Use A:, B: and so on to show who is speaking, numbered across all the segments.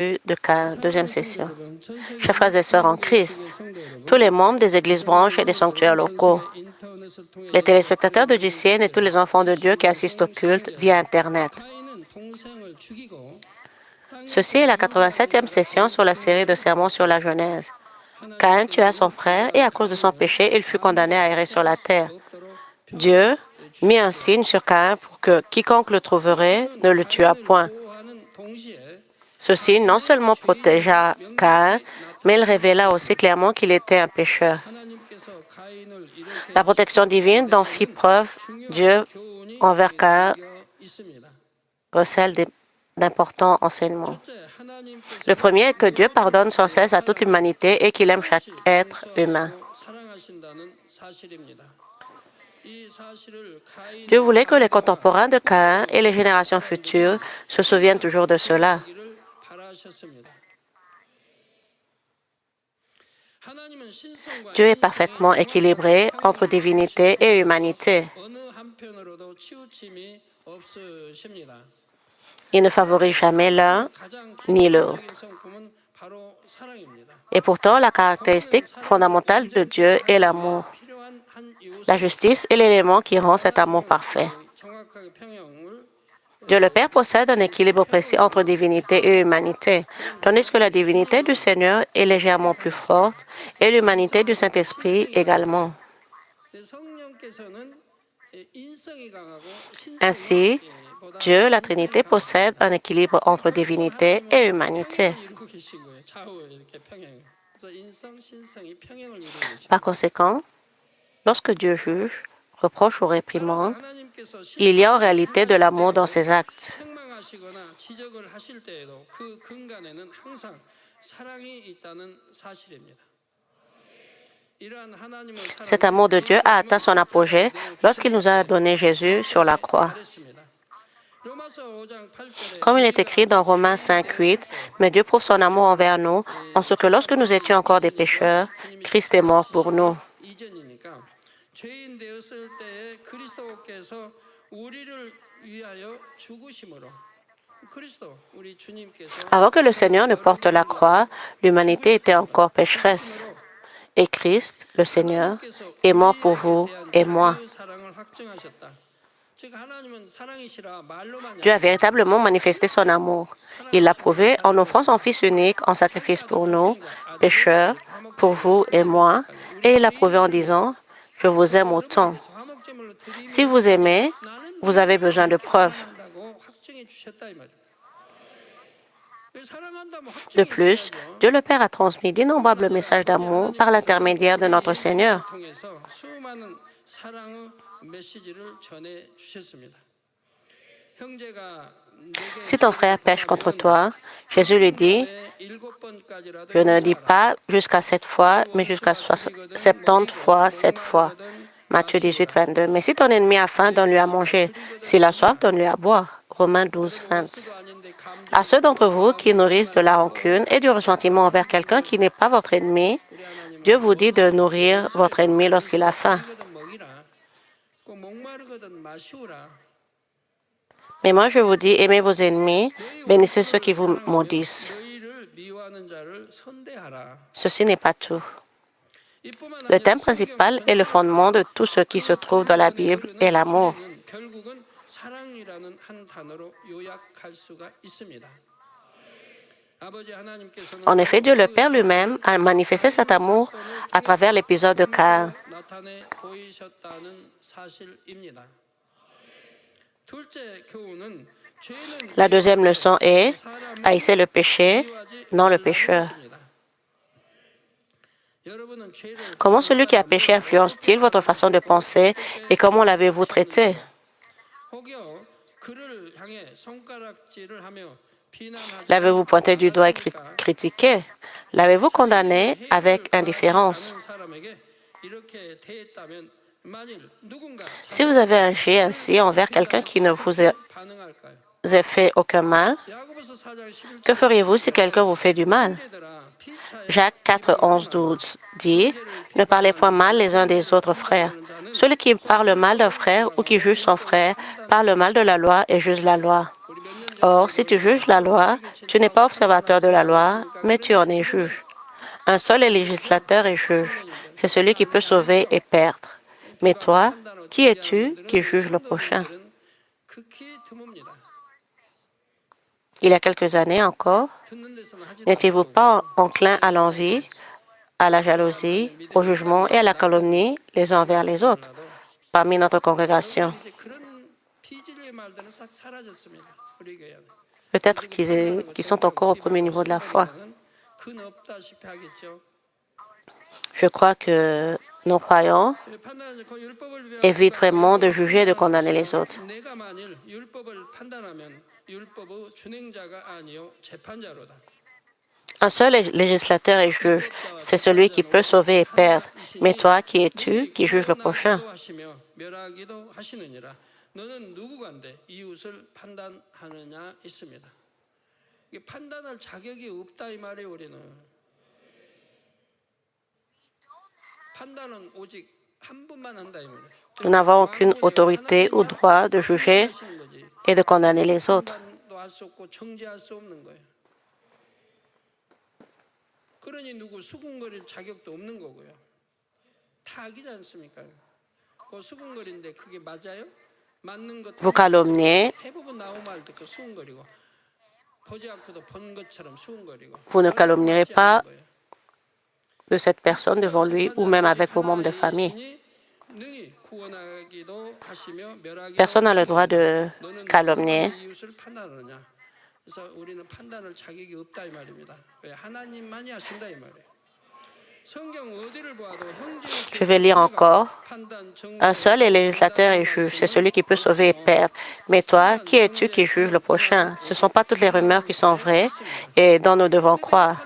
A: de Caïn, deuxième session. Chers frères et sœurs en Christ, tous les membres des églises branches et des sanctuaires locaux, les téléspectateurs de GCN et tous les enfants de Dieu qui assistent au culte via Internet. Ceci est la 87e session sur la série de sermons sur la Genèse. Caïn tua son frère et à cause de son péché, il fut condamné à errer sur la terre. Dieu mit un signe sur Caïn pour que quiconque le trouverait ne le tuât point. Ce signe non seulement protégea Caïn, mais il révéla aussi clairement qu'il était un pécheur. La protection divine dont fit preuve Dieu envers Caïn recèle d'importants enseignements. Le premier est que Dieu pardonne sans cesse à toute l'humanité et qu'il aime chaque être humain. Dieu voulait que les contemporains de Caïn et les générations futures se souviennent toujours de cela. Dieu est parfaitement équilibré entre divinité et humanité. Il ne favorise jamais l'un ni l'autre. Et pourtant, la caractéristique fondamentale de Dieu est l'amour. La justice est l'élément qui rend cet amour parfait. Dieu le Père possède un équilibre précis entre divinité et humanité, tandis que la divinité du Seigneur est légèrement plus forte et l'humanité du Saint-Esprit également. Ainsi, Dieu, la Trinité, possède un équilibre entre divinité et humanité. Par conséquent, lorsque Dieu juge, reproche ou réprimande, il y a en réalité de l'amour dans ses actes. Cet amour de Dieu a atteint son apogée lorsqu'il nous a donné Jésus sur la croix. Comme il est écrit dans Romains 5:8, mais Dieu prouve son amour envers nous en ce que lorsque nous étions encore des pécheurs, Christ est mort pour nous. Avant que le Seigneur ne porte la croix, l'humanité était encore pécheresse. Et Christ, le Seigneur, est mort pour vous et moi. Dieu a véritablement manifesté son amour. Il l'a prouvé en offrant son Fils unique en sacrifice pour nous, pécheurs, pour vous et moi, et il l'a prouvé en disant, « Je vous aime autant ». Si vous aimez, vous avez besoin de preuves. De plus, Dieu le Père a transmis d'innombrables messages d'amour par l'intermédiaire de notre Seigneur. Si ton frère pêche contre toi, Jésus lui dit, je ne dis pas jusqu'à 7 fois, mais jusqu'à 70 fois 7 fois. Matthieu 18, 22. Mais si ton ennemi a faim, donne-lui à manger. S'il a soif, donne-lui à boire. Romains 12, 20. À ceux d'entre vous qui nourrissent de la rancune et du ressentiment envers quelqu'un qui n'est pas votre ennemi, Dieu vous dit de nourrir votre ennemi lorsqu'il a faim. Mais moi, je vous dis, aimez vos ennemis, bénissez ceux qui vous maudissent. Ceci n'est pas tout. Le thème principal et le fondement de tout ce qui se trouve dans la Bible est l'amour. En effet, Dieu le Père lui-même a manifesté cet amour à travers l'épisode de Caïn. La deuxième leçon est « Haïssez le péché, non le pécheur ». Comment celui qui a péché influence-t-il votre façon de penser et comment l'avez-vous traité? L'avez-vous pointé du doigt et critiqué? L'avez-vous condamné avec indifférence? Si vous avez agi ainsi envers quelqu'un qui ne vous a fait aucun mal, que feriez-vous si quelqu'un vous fait du mal? Jacques 4, 11, 12 dit « Ne parlez point mal les uns des autres frères. Celui qui parle mal d'un frère ou qui juge son frère parle mal de la loi et juge la loi. Or, si tu juges la loi, tu n'es pas observateur de la loi, mais tu en es juge. Un seul est législateur et juge. C'est celui qui peut sauver et perdre. Mais toi, qui es-tu qui juge le prochain? Il y a quelques années encore, n'étiez-vous pas enclin à l'envie, à la jalousie, au jugement et à la calomnie les uns envers les autres parmi notre congrégation? Peut-être qu'ils sont encore au premier niveau de la foi. Je crois que nos croyants évitent vraiment de juger et de condamner les autres. Un seul législateur et juge, c'est celui qui peut sauver et perdre. Mais toi, qui es-tu qui juge le prochain? Nous n'avons aucune autorité ou droit de juger et de condamner les autres. Vous calomniez, vous ne calomnierez pas de cette personne devant lui ou même avec vos membres de famille. Personne n'a le droit de calomnier. Je vais lire encore. Un seul est législateur et juge, c'est celui qui peut sauver et perdre. Mais toi, qui es-tu qui juge le prochain? Ce ne sont pas toutes les rumeurs qui sont vraies et dont nous devons croire.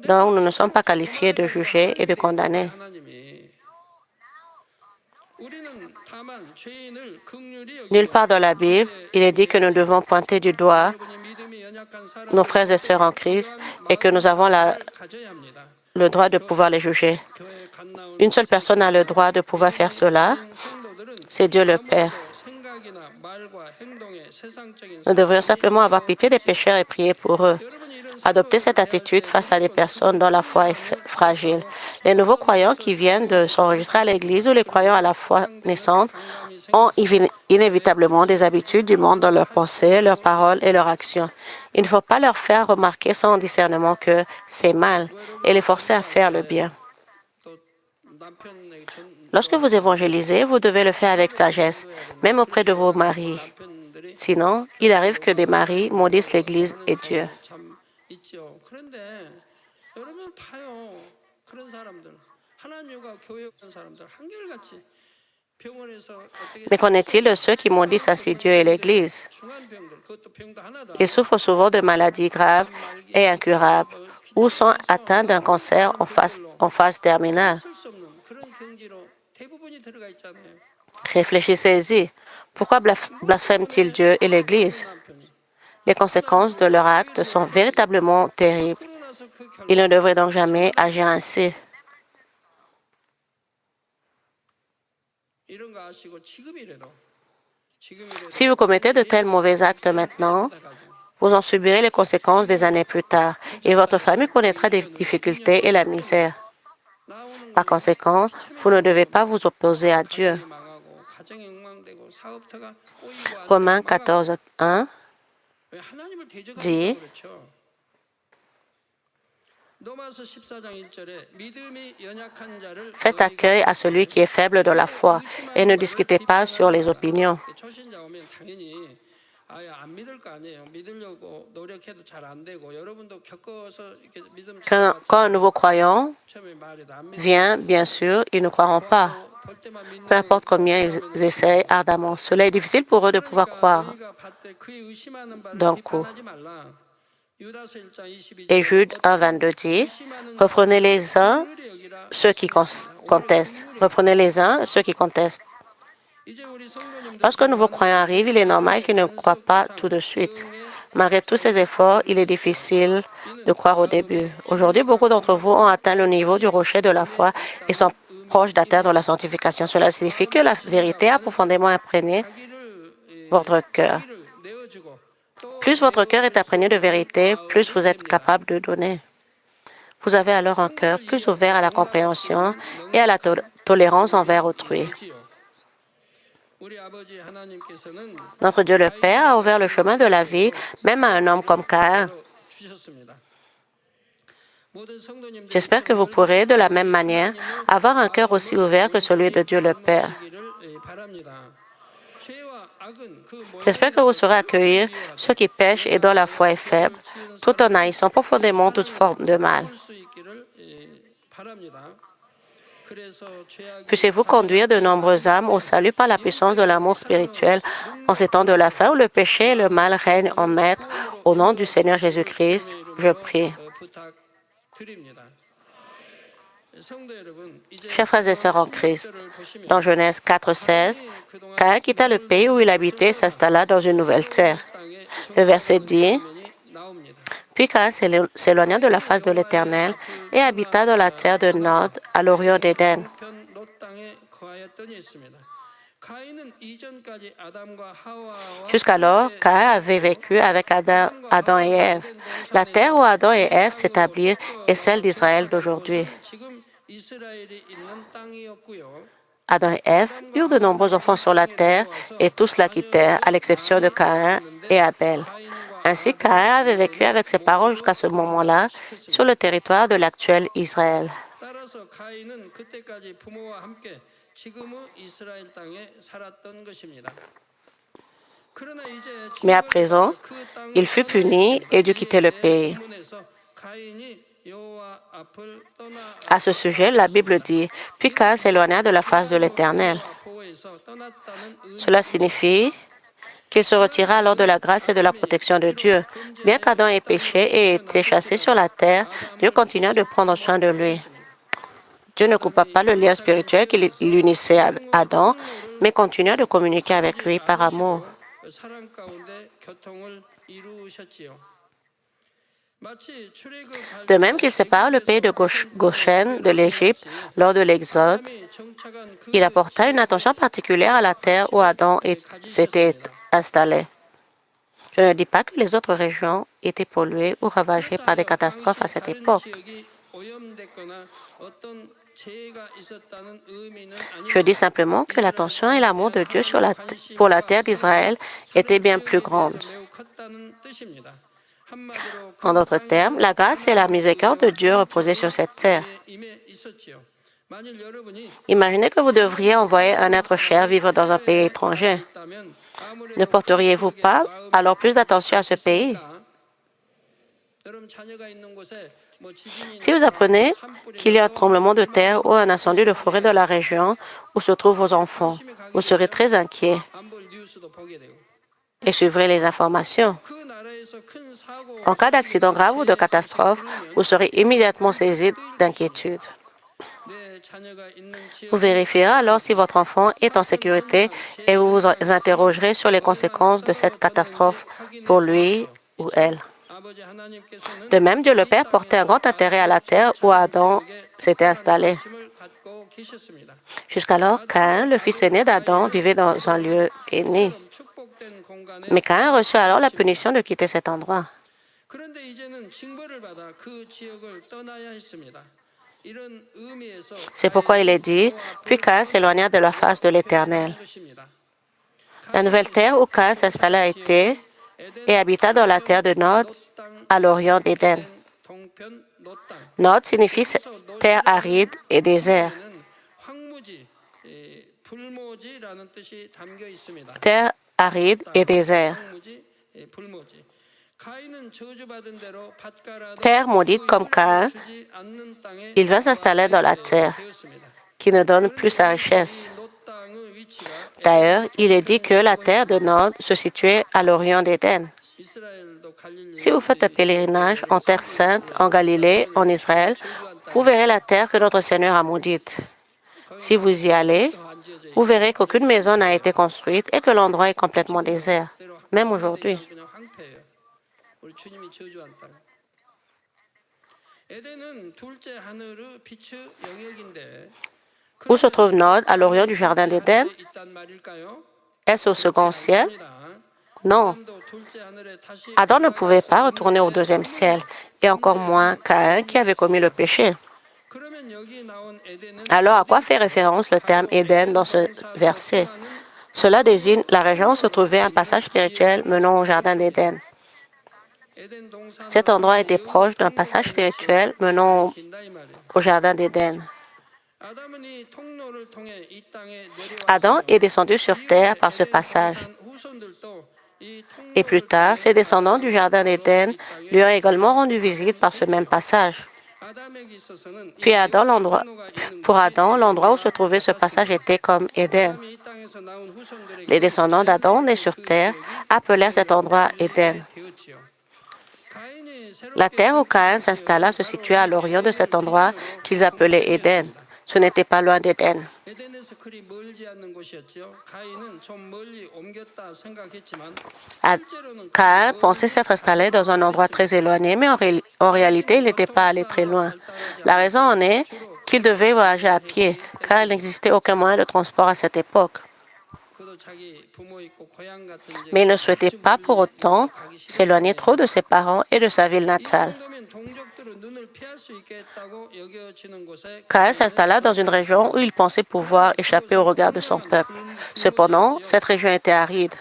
A: Donc, nous ne sommes pas qualifiés de juger et de condamner. Nulle part dans la Bible, il est dit que nous devons pointer du doigt nos frères et sœurs en Christ et que nous avons le droit de pouvoir les juger. Une seule personne a le droit de pouvoir faire cela, c'est Dieu le Père. Nous devrions simplement avoir pitié des pécheurs et prier pour eux. Adopter cette attitude face à des personnes dont la foi est fragile. Les nouveaux croyants qui viennent de s'enregistrer à l'Église ou les croyants à la foi naissante ont inévitablement des habitudes du monde dans leurs pensées, leurs paroles et leurs actions. Il ne faut pas leur faire remarquer sans discernement que c'est mal et les forcer à faire le bien. Lorsque vous évangélisez, vous devez le faire avec sagesse, même auprès de vos maris. Sinon, il arrive que des maris maudissent l'Église et Dieu. Mais qu'en est-il de ceux qui maudissent ainsi Dieu et l'Église? Ils souffrent souvent de maladies graves et incurables ou sont atteints d'un cancer en phase terminale. Réfléchissez-y. Pourquoi blasphèment-ils Dieu et l'Église? Les conséquences de leurs actes sont véritablement terribles. Ils ne devraient donc jamais agir ainsi. Si vous commettez de tels mauvais actes maintenant, vous en subirez les conséquences des années plus tard et votre famille connaîtra des difficultés et la misère. Par conséquent, vous ne devez pas vous opposer à Dieu. Romains 14, 1 dit « Faites accueil à celui qui est faible de la foi et ne discutez pas sur les opinions. » Quand un nouveau croyant vient, bien sûr, ils ne croiront pas. Peu importe combien ils essayent ardemment. Cela est difficile pour eux de pouvoir croire d'un coup. Et Jude 1, 22 dit, « Reprenez les uns ceux qui contestent. Reprenez les uns ceux qui contestent. » Lorsqu'un nouveau croyant arrive, il est normal qu'il ne croit pas tout de suite. Malgré tous ces efforts, il est difficile de croire au début. Aujourd'hui, beaucoup d'entre vous ont atteint le niveau du rocher de la foi et sont proches d'atteindre la sanctification. Cela signifie que la vérité a profondément imprégné votre cœur. Plus votre cœur est imprégné de vérité, plus vous êtes capable de donner. Vous avez alors un cœur plus ouvert à la compréhension et à la tolérance envers autrui. Notre Dieu le Père a ouvert le chemin de la vie, même à un homme comme Caïn. J'espère que vous pourrez, de la même manière, avoir un cœur aussi ouvert que celui de Dieu le Père. J'espère que vous saurez accueillir ceux qui pêchent et dont la foi est faible, tout en haïssant profondément toute forme de mal. Puissiez-vous conduire de nombreuses âmes au salut par la puissance de l'amour spirituel en ces temps de la fin où le péché et le mal règnent en maître. Au nom du Seigneur Jésus-Christ, je prie. Chers frères et sœurs en Christ, dans Genèse 4:16, Caïn quitta le pays où il habitait et s'installa dans une nouvelle terre. Le verset dit, « Puis Caïn s'éloigna de la face de l'Éternel et habita dans la terre de Nod, à l'orient d'Éden. » Jusqu'alors, Caïn avait vécu avec Adam et Ève. La terre où Adam et Ève s'établirent est celle d'Israël d'aujourd'hui. Adam et Ève eurent de nombreux enfants sur la terre et tous la quittèrent, à l'exception de Caïn et Abel. Ainsi, Caïn avait vécu avec ses parents jusqu'à ce moment-là sur le territoire de l'actuel Israël. Mais à présent, il fut puni et dut quitter le pays. À ce sujet, la Bible dit, « Puis Caïn s'éloigna de la face de l'Éternel. » Cela signifie qu'il se retira alors de la grâce et de la protection de Dieu. Bien qu'Adam ait péché et ait été chassé sur la terre, Dieu continua de prendre soin de lui. Dieu ne coupa pas le lien spirituel qui l'unissait à Adam, mais continua de communiquer avec lui par amour. De même qu'il sépare le pays de Goshen de l'Égypte lors de l'Exode, il apporta une attention particulière à la terre où Adam s'était installé. Je ne dis pas que les autres régions étaient polluées ou ravagées par des catastrophes à cette époque. Je dis simplement que l'attention et l'amour de Dieu pour la terre d'Israël étaient bien plus grandes. En d'autres termes, la grâce et la miséricorde de Dieu reposaient sur cette terre. Imaginez que vous devriez envoyer un être cher vivre dans un pays étranger. Ne porteriez-vous pas alors plus d'attention à ce pays? Si vous apprenez qu'il y a un tremblement de terre ou un incendie de forêt dans la région où se trouvent vos enfants, vous serez très inquiet et suivrez les informations. En cas d'accident grave ou de catastrophe, vous serez immédiatement saisi d'inquiétude. Vous vérifierez alors si votre enfant est en sécurité et vous vous interrogerez sur les conséquences de cette catastrophe pour lui ou elle. De même, Dieu le Père portait un grand intérêt à la terre où Adam s'était installé. Jusqu'alors, Caïn, le fils aîné d'Adam, vivait dans un lieu béni. Mais Caïn reçut alors la punition de quitter cet endroit. C'est pourquoi il est dit, « Puis Caïn s'éloigna de la face de l'Éternel. » La nouvelle terre où Caïn s'installa était et habita dans la terre de Nod, à l'orient d'Éden. Nod signifie terre aride et désert. Terre aride et désert. Terre maudite comme Caïn, il vint s'installer dans la terre qui ne donne plus sa richesse. D'ailleurs, il est dit que la terre de Nod se situait à l'orient d'Éden. Si vous faites un pèlerinage en Terre sainte, en Galilée, en Israël, vous verrez la terre que notre Seigneur a maudite. Si vous y allez, vous verrez qu'aucune maison n'a été construite et que l'endroit est complètement désert, même aujourd'hui. Où se trouve Nod, à l'orient du jardin d'Éden? Est-ce au second ciel? Non, Adam ne pouvait pas retourner au deuxième ciel, et encore moins Caïn qui avait commis le péché. Alors, à quoi fait référence le terme Éden dans ce verset? Cela désigne la région où se trouvait un passage spirituel menant au jardin d'Éden. Cet endroit était proche d'un passage spirituel menant au jardin d'Éden. Adam est descendu sur terre par ce passage. Et plus tard, ses descendants du jardin d'Éden lui ont également rendu visite par ce même passage. Puis pour Adam, l'endroit où se trouvait ce passage était comme Éden. Les descendants d'Adam nés sur terre appelèrent cet endroit Éden. La terre où Caïn s'installa se situait à l'orient de cet endroit qu'ils appelaient Éden. Ce n'était pas loin d'Éden. Caïn pensait s'être installé dans un endroit très éloigné, mais en réalité, il n'était pas allé très loin. La raison en est qu'il devait voyager à pied, car il n'existait aucun moyen de transport à cette époque. Mais il ne souhaitait pas pour autant s'éloigner trop de ses parents et de sa ville natale. Caïn s'installa dans une région où il pensait pouvoir échapper au regard de son peuple. Cependant, cette région était aride.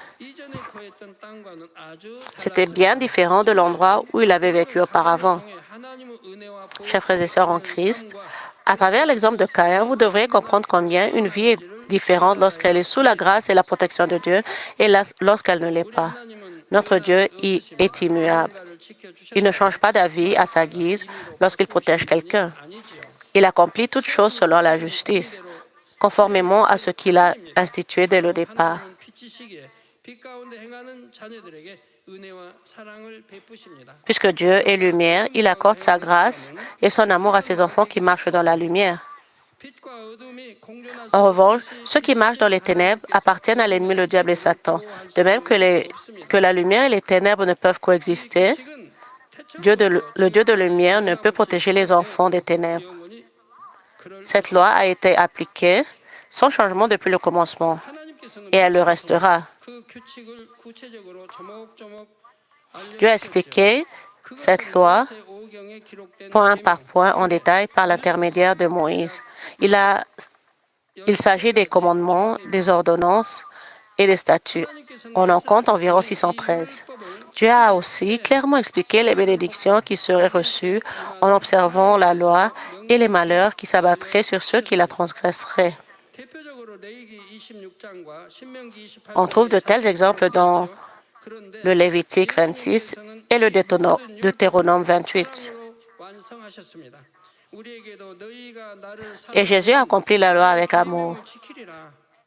A: C'était bien différent de l'endroit où il avait vécu auparavant. Chers frères et sœurs en Christ, à travers l'exemple de Caïn, vous devrez comprendre combien une vie est différente lorsqu'elle est sous la grâce et la protection de Dieu et lorsqu'elle ne l'est pas. Notre Dieu y est immuable. Il ne change pas d'avis à sa guise lorsqu'il protège quelqu'un. Il accomplit toutes choses selon la justice, conformément à ce qu'il a institué dès le départ. Puisque Dieu est lumière, il accorde sa grâce et son amour à ses enfants qui marchent dans la lumière. En revanche, ceux qui marchent dans les ténèbres appartiennent à l'ennemi, le diable et Satan. De même que la lumière et les ténèbres ne peuvent coexister, le Dieu de lumière ne peut protéger les enfants des ténèbres. Cette loi a été appliquée sans changement depuis le commencement, et elle le restera. Dieu a expliqué cette loi point par point en détail par l'intermédiaire de Moïse. Il s'agit des commandements, des ordonnances et des statuts. On en compte environ 613. Dieu a aussi clairement expliqué les bénédictions qui seraient reçues en observant la loi et les malheurs qui s'abattraient sur ceux qui la transgresseraient. On trouve de tels exemples dans le Lévitique 26 et le Deutéronome 28. Et Jésus accomplit la loi avec amour.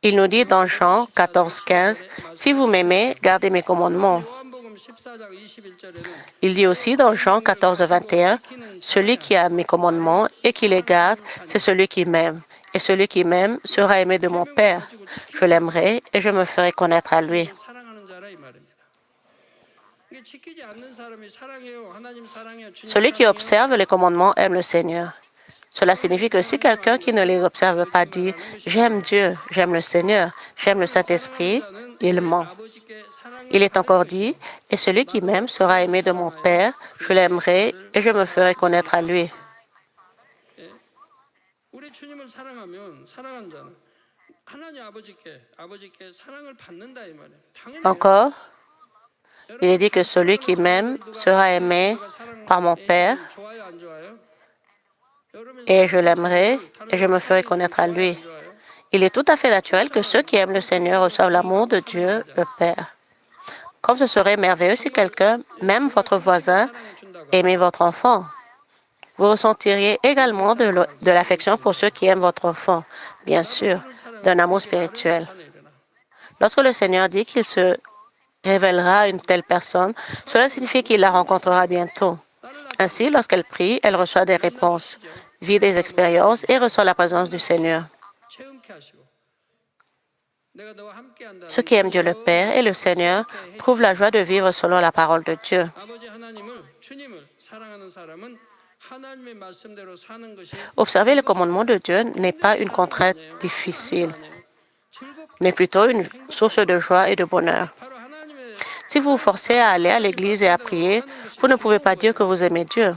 A: Il nous dit dans Jean 14, 15, « Si vous m'aimez, gardez mes commandements. » Il dit aussi dans Jean 14, 21, « Celui qui a mes commandements et qui les garde, c'est celui qui m'aime. Et celui qui m'aime sera aimé de mon Père. Je l'aimerai et je me ferai connaître à lui. » Celui qui observe les commandements aime le Seigneur. Cela signifie que si quelqu'un qui ne les observe pas dit « J'aime Dieu, j'aime le Seigneur, j'aime le Saint-Esprit », il ment. Il est encore dit « Et celui qui m'aime sera aimé de mon Père, je l'aimerai et je me ferai connaître à lui. » Encore, il est dit que celui qui m'aime sera aimé par mon Père et je l'aimerai et je me ferai connaître à lui. Il est tout à fait naturel que ceux qui aiment le Seigneur reçoivent l'amour de Dieu, le Père. Comme ce serait merveilleux si quelqu'un, même votre voisin, aimait votre enfant. Vous ressentiriez également de l'affection pour ceux qui aiment votre enfant, bien sûr, d'un amour spirituel. Lorsque le Seigneur dit qu'il se révélera à une telle personne, cela signifie qu'il la rencontrera bientôt. Ainsi, lorsqu'elle prie, elle reçoit des réponses, vit des expériences et ressent la présence du Seigneur. Ceux qui aiment Dieu le Père et le Seigneur trouvent la joie de vivre selon la parole de Dieu. Observer le commandement de Dieu n'est pas une contrainte difficile, mais plutôt une source de joie et de bonheur. Si vous vous forcez à aller à l'église et à prier, vous ne pouvez pas dire que vous aimez Dieu.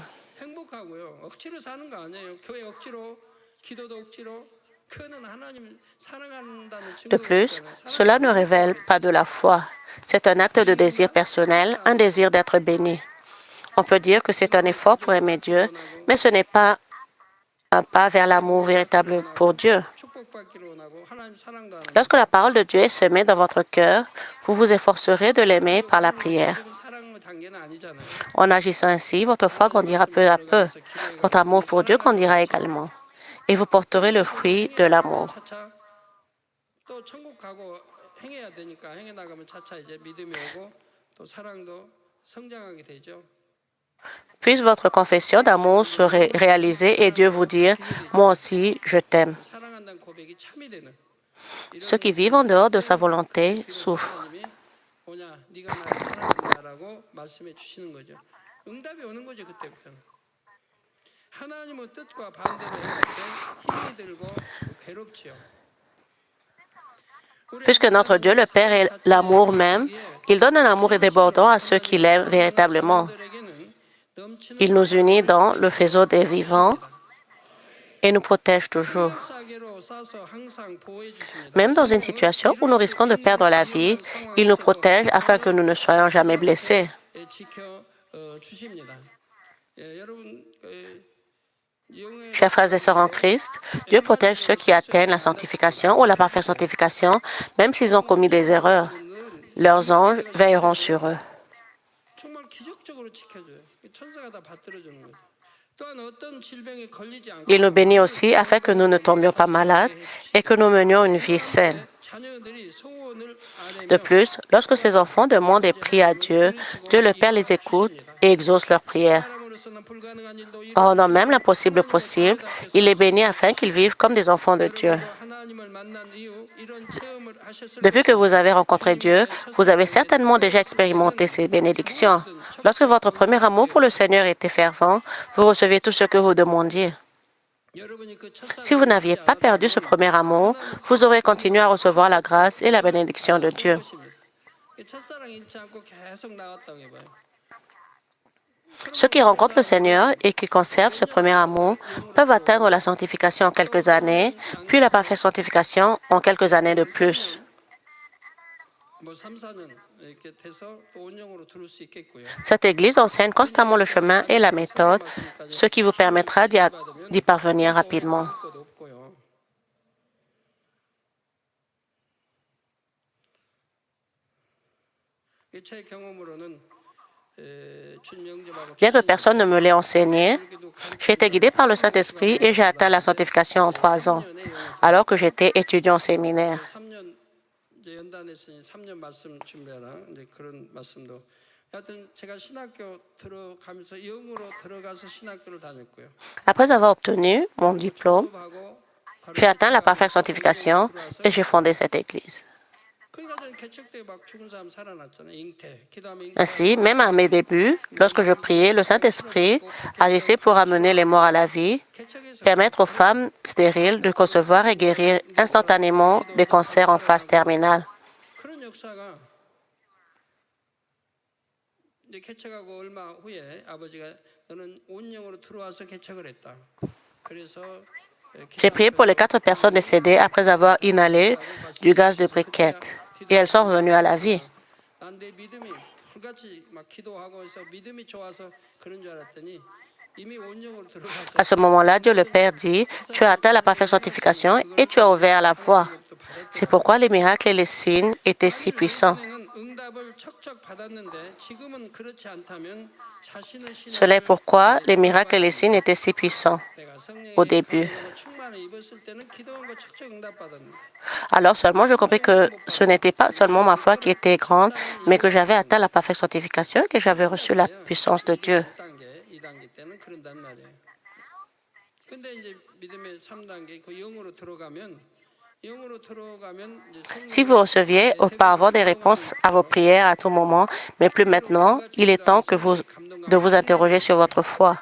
A: De plus, cela ne révèle pas de la foi. C'est un acte de désir personnel, un désir d'être béni. On peut dire que c'est un effort pour aimer Dieu, mais ce n'est pas un pas vers l'amour véritable pour Dieu. Lorsque la parole de Dieu est semée dans votre cœur, vous vous efforcerez de l'aimer par la prière. En agissant ainsi, votre foi grandira peu à peu. Votre amour pour Dieu grandira également. Et vous porterez le fruit de l'amour. Puisse votre confession d'amour se réaliser et Dieu vous dire, moi aussi, je t'aime. Ceux qui vivent en dehors de sa volonté souffrent. Puisque notre Dieu, le Père, est l'amour même, il donne un amour débordant à ceux qui l'aiment véritablement. Il nous unit dans le faisceau des vivants et nous protège toujours. Même dans une situation où nous risquons de perdre la vie, il nous protège afin que nous ne soyons jamais blessés. Chers frères et sœurs en Christ, Dieu protège ceux qui atteignent la sanctification ou la parfaite sanctification, même s'ils ont commis des erreurs. Leurs anges veilleront sur eux. Il nous bénit aussi afin que nous ne tombions pas malades et que nous menions une vie saine. De plus, lorsque ses enfants demandent et prient à Dieu, Dieu le Père les écoute et exauce leurs prières. En rendant même l'impossible possible, il les bénit afin qu'ils vivent comme des enfants de Dieu. Depuis que vous avez rencontré Dieu, vous avez certainement déjà expérimenté ces bénédictions. Lorsque votre premier amour pour le Seigneur était fervent, vous receviez tout ce que vous demandiez. Si vous n'aviez pas perdu ce premier amour, vous aurez continué à recevoir la grâce et la bénédiction de Dieu. Ceux qui rencontrent le Seigneur et qui conservent ce premier amour peuvent atteindre la sanctification en quelques années, puis la parfaite sanctification en quelques années de plus. Cette Église enseigne constamment le chemin et la méthode, ce qui vous permettra d'y parvenir rapidement. Bien que personne ne me l'ait enseigné, j'ai été guidé par le Saint-Esprit et j'ai atteint la sanctification en 3 ans, alors que j'étais étudiant au séminaire. Après avoir obtenu mon diplôme, j'ai atteint la parfaite sanctification et j'ai fondé cette Église. Ainsi, même à mes débuts, lorsque je priais, le Saint-Esprit agissait pour amener les morts à la vie, permettre aux femmes stériles de concevoir et guérir instantanément des cancers en phase terminale. J'ai prié pour les 4 personnes décédées après avoir inhalé du gaz de briquette et elles sont revenues à la vie. À ce moment-là, Dieu le Père dit, « Tu as atteint la parfaite sanctification et tu as ouvert la voie. » C'est pourquoi les miracles et les signes étaient si puissants. Cela est pourquoi les miracles et les signes étaient si puissants au début. Alors seulement, je compris que ce n'était pas seulement ma foi qui était grande, mais que j'avais atteint la parfaite sanctification et que j'avais reçu la puissance de Dieu. Si vous receviez auparavant des réponses à vos prières à tout moment, mais plus maintenant, il est temps de vous interroger sur votre foi.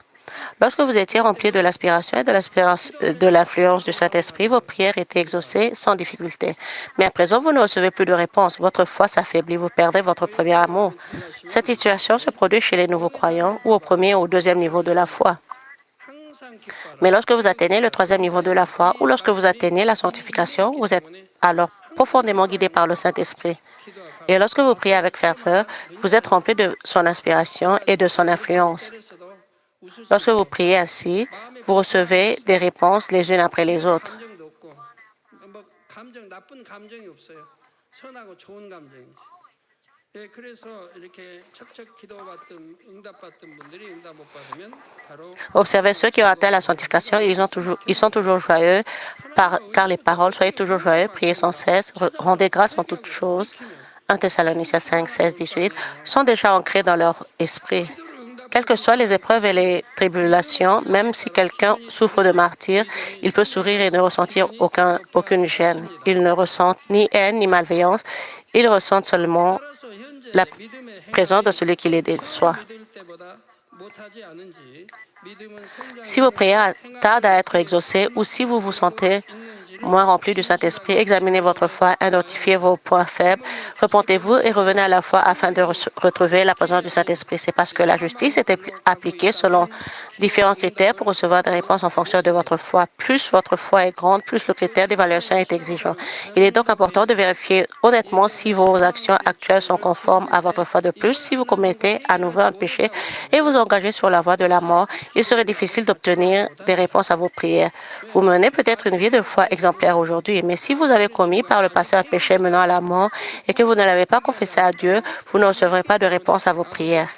A: Lorsque vous étiez rempli de l'aspiration et de l'influence du Saint-Esprit, vos prières étaient exaucées sans difficulté. Mais à présent, vous ne recevez plus de réponse. Votre foi s'affaiblit, vous perdez votre premier amour. Cette situation se produit chez les nouveaux croyants ou au premier ou au deuxième niveau de la foi. Mais lorsque vous atteignez le troisième niveau de la foi ou lorsque vous atteignez la sanctification, vous êtes alors profondément guidé par le Saint-Esprit. Et lorsque vous priez avec ferveur, vous êtes rempli de son inspiration et de son influence. Lorsque vous priez ainsi, vous recevez des réponses les unes après les autres. Observez ceux qui ont atteint la sanctification, ils sont toujours joyeux, car les paroles, soyez toujours joyeux, priez sans cesse, rendez grâce en toutes choses. 1 Thessaloniciens 5, 16, 18, sont déjà ancrés dans leur esprit. Quelles que soient les épreuves et les tribulations, même si quelqu'un souffre de martyre, il peut sourire et ne ressentir aucune gêne. Il ne ressent ni haine ni malveillance. Il ressent seulement la présence de celui qui les déçoit. Si vos prières tardent à être exaucées ou si vous vous sentez moins rempli du Saint-Esprit, examinez votre foi, identifiez vos points faibles, repentez-vous et revenez à la foi afin de retrouver la présence du Saint-Esprit. C'est parce que la justice est appliquée selon différents critères pour recevoir des réponses en fonction de votre foi. Plus votre foi est grande, plus le critère d'évaluation est exigeant. Il est donc important de vérifier honnêtement si vos actions actuelles sont conformes à votre foi. De plus, si vous commettez à nouveau un péché et vous engagez sur la voie de la mort, il serait difficile d'obtenir des réponses à vos prières. Vous menez peut-être une vie de foi exemplaire aujourd'hui, mais si vous avez commis par le passé un péché menant à la mort et que vous ne l'avez pas confessé à Dieu, vous ne recevrez pas de réponse à vos prières.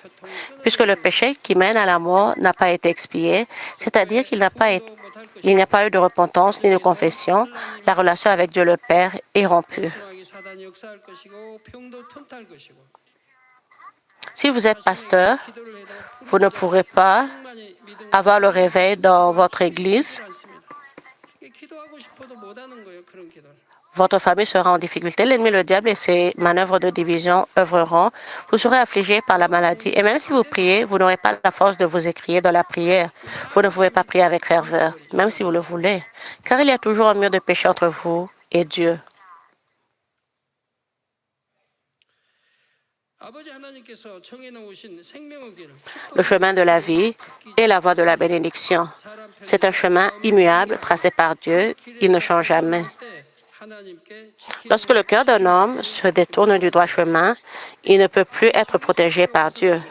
A: Puisque le péché qui mène à la mort n'a pas été expié, c'est-à-dire qu'il n'y a pas eu de repentance ni de confession, la relation avec Dieu le Père est rompue. Si vous êtes pasteur, vous ne pourrez pas avoir le réveil dans votre église. Votre famille sera en difficulté. L'ennemi, le diable et ses manœuvres de division œuvreront. Vous serez affligé par la maladie. Et même si vous priez, vous n'aurez pas la force de vous écrier dans la prière. Vous ne pouvez pas prier avec ferveur, même si vous le voulez, car il y a toujours un mur de péché entre vous et Dieu. Le chemin de la vie est la voie de la bénédiction. C'est un chemin immuable tracé par Dieu. Il ne change jamais. Lorsque le cœur d'un homme se détourne du droit chemin, il ne peut plus être protégé par Dieu.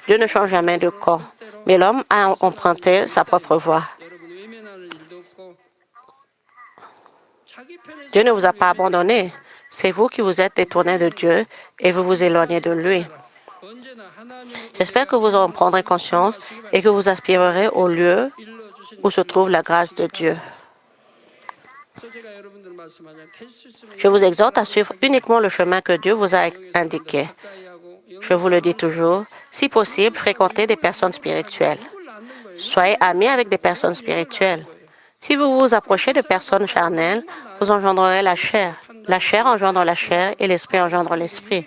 A: Dieu ne change jamais de camp, mais l'homme a emprunté sa propre voie. Dieu ne vous a pas abandonné. C'est vous qui vous êtes détourné de Dieu et vous vous éloignez de lui. J'espère que vous en prendrez conscience et que vous aspirerez au lieu où se trouve la grâce de Dieu. Je vous exhorte à suivre uniquement le chemin que Dieu vous a indiqué. Je vous le dis toujours, si possible, fréquentez des personnes spirituelles. Soyez amis avec des personnes spirituelles. Si vous vous approchez de personnes charnelles, vous engendrerez la chair. La chair engendre la chair et l'esprit engendre l'esprit.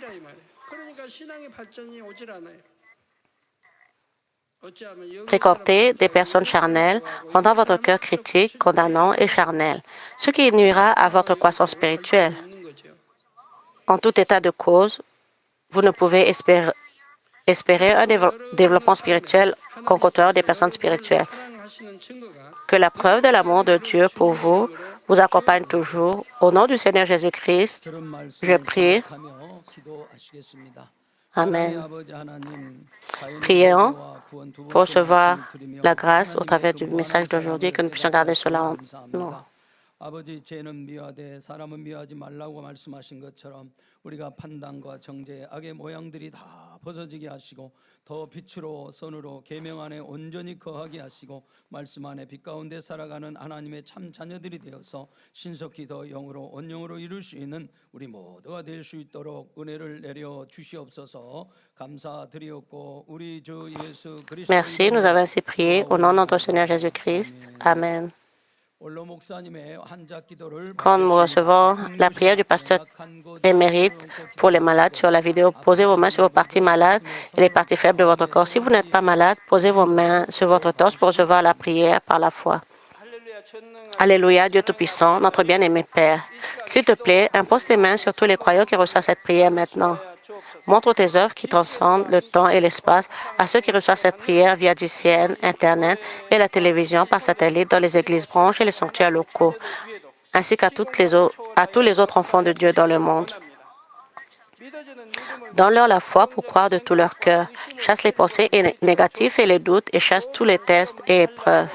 A: Fréquenter des personnes charnelles rendra votre cœur critique, condamnant et charnel, ce qui nuira à votre croissance spirituelle. En tout état de cause, vous ne pouvez espérer un développement spirituel qu'en côtoyant des personnes spirituelles. Que la preuve de l'amour de Dieu pour vous vous accompagne toujours. Au nom du Seigneur Jésus-Christ, je prie. Amen. Prions pour recevoir la grâce au travers du message d'aujourd'hui et que nous puissions garder cela en nous.
B: 아버지, 죄는 미워하되 사람은 미워하지 말라고 말씀하신 것처럼 우리가 판단과 정죄, 악의 모양들이 다 벗어지게 하시고 더 빛으로 선으로 계명 안에 온전히 거하게 하시고 말씀 안에 빛 가운데 살아가는 하나님의 참 자녀들이 되어서 신속히 더 영으로 온영으로 이룰 수 있는 우리 모두가 될 수 있도록 은혜를 내려 주시옵소서. 감사드리옵고 우리 주 예수 그리스도.
A: Merci, nous avons ainsi prié au nom de notre Seigneur Jésus-Christ. Amen. Quand nous recevons la prière du pasteur émérite pour les malades sur la vidéo, posez vos mains sur vos parties malades et les parties faibles de votre corps. Si vous n'êtes pas malade, posez vos mains sur votre torse pour recevoir la prière par la foi. Alléluia, Dieu Tout-Puissant, notre bien-aimé Père. S'il te plaît, impose tes mains sur tous les croyants qui reçoivent cette prière maintenant. Montre tes œuvres qui transcendent le temps et l'espace à ceux qui reçoivent cette prière via GCN, Internet et la télévision par satellite dans les églises branches et les sanctuaires locaux, ainsi qu'à tous les autres enfants de Dieu dans le monde. Donne-leur la foi pour croire de tout leur cœur. Chasse les pensées négatives et les doutes et chasse tous les tests et épreuves.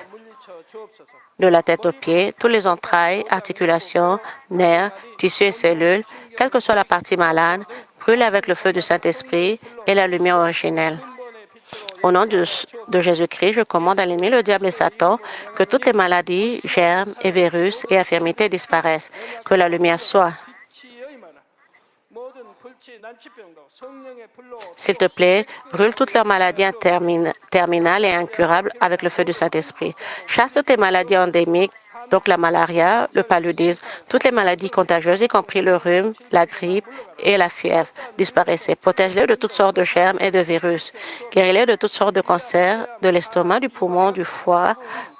A: De la tête aux pieds, tous les entrailles, articulations, nerfs, tissus et cellules, quelle que soit la partie malade, brûle avec le feu du Saint-Esprit et la lumière originelle. Au nom de Jésus-Christ, je commande à l'ennemi, le diable et Satan, que toutes les maladies, germes et virus et infirmités disparaissent, que la lumière soit. S'il te plaît, brûle toutes leurs maladies terminales et incurables avec le feu du Saint-Esprit. Chasse toutes tes maladies endémiques, donc la malaria, le paludisme, toutes les maladies contagieuses, y compris le rhume, la grippe et la fièvre. Disparaissez. Protège-les de toutes sortes de germes et de virus. Guéris-les de toutes sortes de cancers, de l'estomac, du poumon, du foie,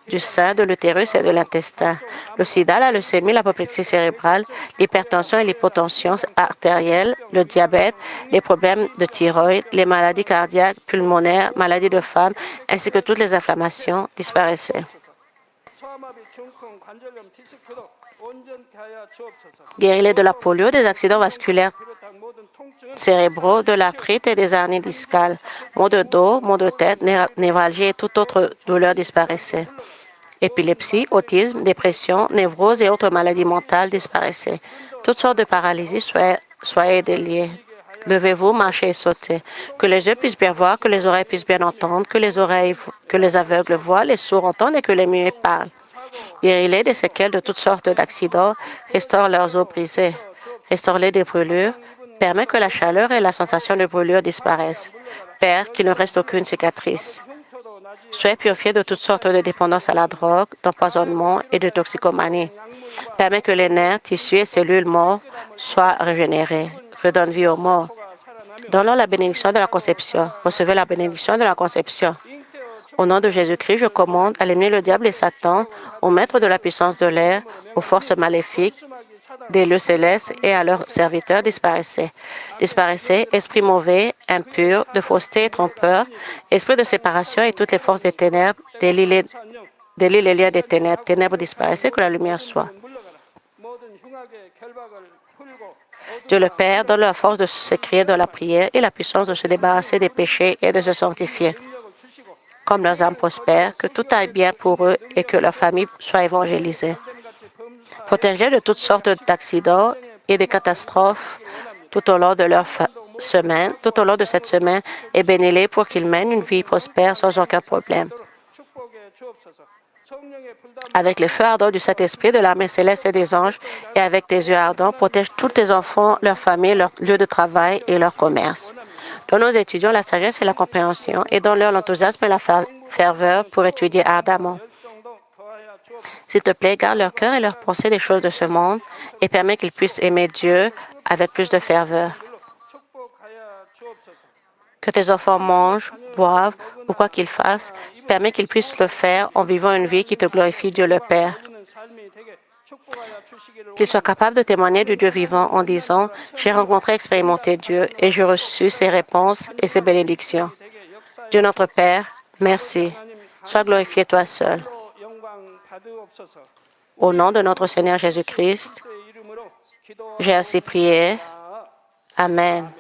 A: du sein, de l'utérus et de l'intestin. Le sida, la leucémie, l'apoplexie cérébrale, l'hypertension et l'hypotension artérielle, le diabète, les problèmes de thyroïde, les maladies cardiaques, pulmonaires, maladies de femmes, ainsi que toutes les inflammations disparaissaient. Guéris-les de la polio, des accidents vasculaires cérébraux, de l'arthrite et des hernies discales. Maux de dos, maux de tête, névralgie et toute autre douleur disparaissaient. Épilepsie, autisme, dépression, névrose et autres maladies mentales disparaissaient. Toutes sortes de paralysies soient déliées. Levez-vous, marchez et sautez. Que les yeux puissent bien voir, que les oreilles puissent bien entendre, que les aveugles voient, les sourds entendent et que les muets parlent. Guéris-les des séquelles de toutes sortes d'accidents, restaure leurs os brisés, restaure-les des brûlures, permets que la chaleur et la sensation de brûlure disparaissent. Père, qu'il ne reste aucune cicatrice. Soyez purifiés de toutes sortes de dépendances à la drogue, d'empoisonnement et de toxicomanie. Permets que les nerfs, tissus et cellules morts soient régénérés. Redonne vie aux morts. Donne-leur la bénédiction de la conception. Recevez la bénédiction de la conception. Au nom de Jésus-Christ, je commande à l'ennemi, le diable et Satan, aux maîtres de la puissance de l'air, aux forces maléfiques des lieux célestes et à leurs serviteurs, disparaissez. Disparaissez, esprit mauvais, impur, de fausseté et trompeur, esprit de séparation et toutes les forces des ténèbres, délie les liens des ténèbres. Ténèbres disparaissez, que la lumière soit. Dieu le Père donne la force de s'écrier dans la prière et la puissance de se débarrasser des péchés et de se sanctifier. Comme leurs âmes prospèrent, que tout aille bien pour eux et que leur famille soit évangélisée. Protège-les de toutes sortes d'accidents et de catastrophes tout au long de leur semaine, tout au long de cette semaine, et bénis-les pour qu'ils mènent une vie prospère sans aucun problème. Avec les feux ardents du Saint-Esprit, de l'armée céleste et des anges, et avec tes yeux ardents, protège tous tes enfants, leurs familles, leur lieu de travail et leur commerce. Donne aux étudiants la sagesse et la compréhension, et donne-leur l'enthousiasme et la ferveur pour étudier ardemment. S'il te plaît, garde leur cœur et leurs pensées des choses de ce monde, et permets qu'ils puissent aimer Dieu avec plus de ferveur. Que tes enfants mangent, boivent ou quoi qu'ils fassent, permets qu'ils puissent le faire en vivant une vie qui te glorifie, Dieu le Père. Qu'ils soient capables de témoigner du Dieu vivant en disant « J'ai rencontré et expérimenté Dieu et j'ai reçu ses réponses et ses bénédictions. » Dieu notre Père, merci. Sois glorifié toi seul. Au nom de notre Seigneur Jésus-Christ, j'ai ainsi prié. Amen.